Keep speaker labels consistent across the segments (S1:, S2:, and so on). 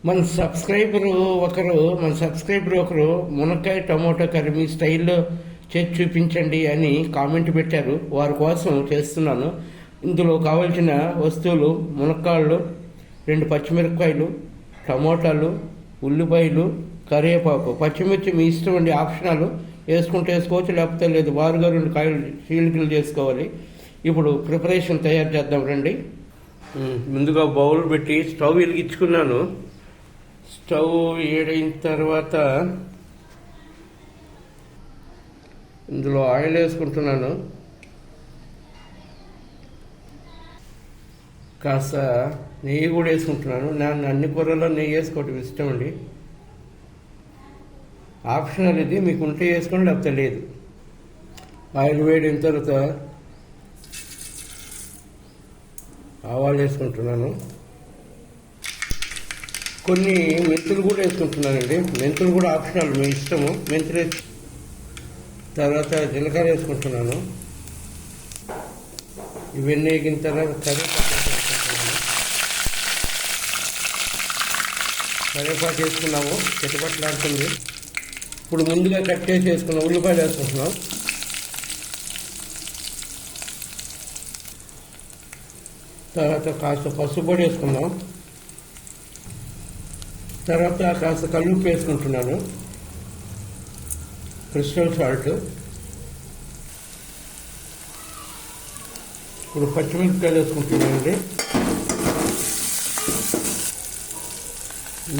S1: మన సబ్స్క్రైబర్ ఒకరు మునక్కాయ టమోటా కర్రీ మీ స్టైల్లో చేసి చూపించండి అని కామెంట్ పెట్టారు. వారి కోసం చేస్తున్నాను. ఇందులో కావాల్సిన వస్తువులు మునక్కాళ్ళు, 2 పచ్చిమిరపకాయలు, టమోటాలు, ఉల్లిపాయలు, కరివేపాకు, పచ్చిమిర్చి మీ ఇష్టం అండి, ఆప్షనల్. వేసుకుంటే వేసుకోవచ్చు, లేకపోతే లేదు. వారుగా 2 కాయలు చీలికలు చేసుకోవాలి. ఇప్పుడు ప్రిపరేషన్ తయారు చేద్దాం రండి. ముందుగా బౌల్ పెట్టి స్టవ్ వెలిగించుకున్నాను. స్టవ్ వేడైన తర్వాత ఇందులో ఆయిల్ వేసుకుంటున్నాను. కాస్త నెయ్యి కూడా వేసుకుంటున్నాను. నేను అన్ని కూరల్లో నెయ్యి వేసుకోవటం ఇష్టం అండి. ఆప్షనల్ ఇది, మీకు ఉంటే వేసుకోండి, లేకపోతే లేదు. ఆయిల్ వేడిన తర్వాత ఆవాలు వేసుకుంటున్నాను. కొన్ని మెంతులు కూడా వేసుకుంటున్నానండి. మెంతులు కూడా ఆప్షనల్, మీ ఇష్టము. మెంతులు తర్వాత జీలకర్ర వేసుకుంటున్నాను. ఇవన్నీ వేగిన తర్వాత కరివేపాకు వేసుకున్నాము, చిటపట్లాడుతుంది. ఇప్పుడు ముందుగా కట్ చేసి వేసుకున్నాం ఉల్లిపాయలు వేసుకుంటున్నాం. తర్వాత కాస్త పసుపు పొడి వేసుకున్నాం. తర్వాత కాస్త కల్లుప్పు వేసుకుంటున్నాను, క్రిస్టల్ సాల్ట్. ఇప్పుడు పచ్చిమిరపకాయలు వేసుకుంటున్నానండి.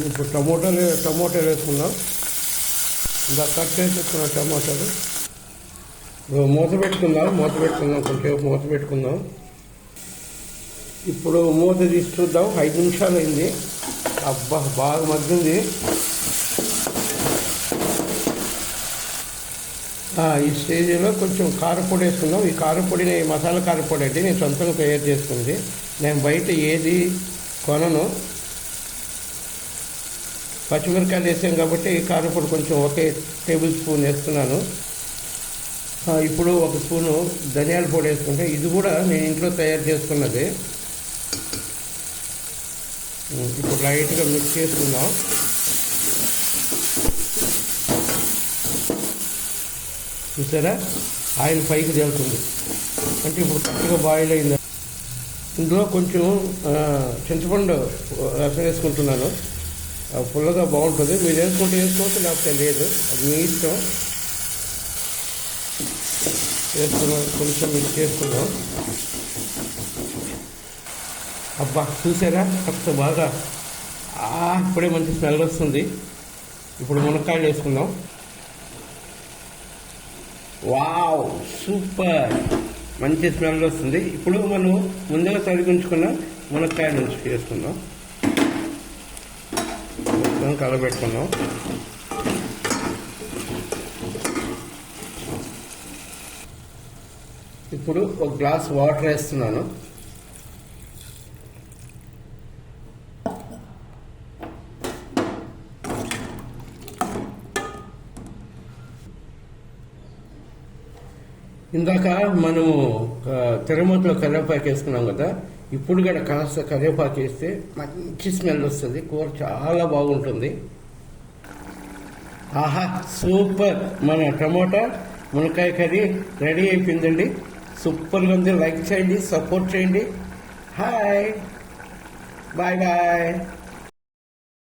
S1: ఇప్పుడు టమోటాలు వేసుకుందాం. ఇంకా కట్ చేసి పెట్టుకున్నాం టమోటాలు. మూత పెట్టుకుందాం, కొంచెం మూత పెట్టుకుందాం. ఇప్పుడు మూత తీసి చూద్దాం. 5 నిమిషాలు అయింది. అబ్బా, బాగా మగ్గింది. ఈ స్టేజ్లో కొంచెం కారపొడి వేసుకుందాం. ఈ కారపొడిని మసాలా కారపొడి అంటే నేను సొంతంగా తయారు చేసుకుంది. నేను బయట ఏది కొనను. పచ్చిమిరకాయలు వేసాం కాబట్టి ఈ కారపొడి కొంచెం 1 టేబుల్ స్పూన్ వేస్తున్నాను. ఇప్పుడు 1 స్పూను ధనియాల పొడి వేసుకుంటే, ఇది కూడా నేను ఇంట్లో తయారు చేసుకున్నది. ఇప్పుడు లైట్గా మిక్స్ చేసుకుందాం. చూసారా, ఆయిల్ పైకి తేలుతుంది అంటే ఇప్పుడు కరెక్ట్గా బాయిల్ అయింది. ఇందులో కొంచెం చింతపండు రసం వేసుకుంటున్నాను. పుల్లగా బాగుంటుంది. మీరు వేసుకుంటే వేసుకోవచ్చు, లేకపోతే లేదు, అది మీ ఇష్టం. వేసుకున్నాం, కొంచెం మిక్స్ చేసుకున్నాం. అబ్బా, చూసారా, కాస్త బాగా ఇప్పుడే మంచి స్మెల్ వస్తుంది. ఇప్పుడు మునక్కాయలు వేసుకుందాం. వావ్, సూపర్, మంచి స్మెల్ వస్తుంది. ఇప్పుడు మనం ముందుగా తరిగించుకున్న మునక్కాయలు వేసుకుందాం. కలబెట్టుకుందాం. ఇప్పుడు 1 గ్లాస్ వాటర్ వేస్తున్నాను. ఇందాక మనము తిరుమతిలో కరివేపాకు వేసుకున్నాం కదా, ఇప్పుడు కూడా కాస్త కరివేపాకు వేస్తే మంచి స్మెల్ వస్తుంది. కూర చాలా బాగుంటుంది. ఆహా, సూపర్! మన టమోటా మునక్కాయ కర్రీ రెడీ అయిపోయిందండి. సూపర్గా ఉంది. లైక్ చేయండి, సపోర్ట్ చేయండి. Hi, bye bye.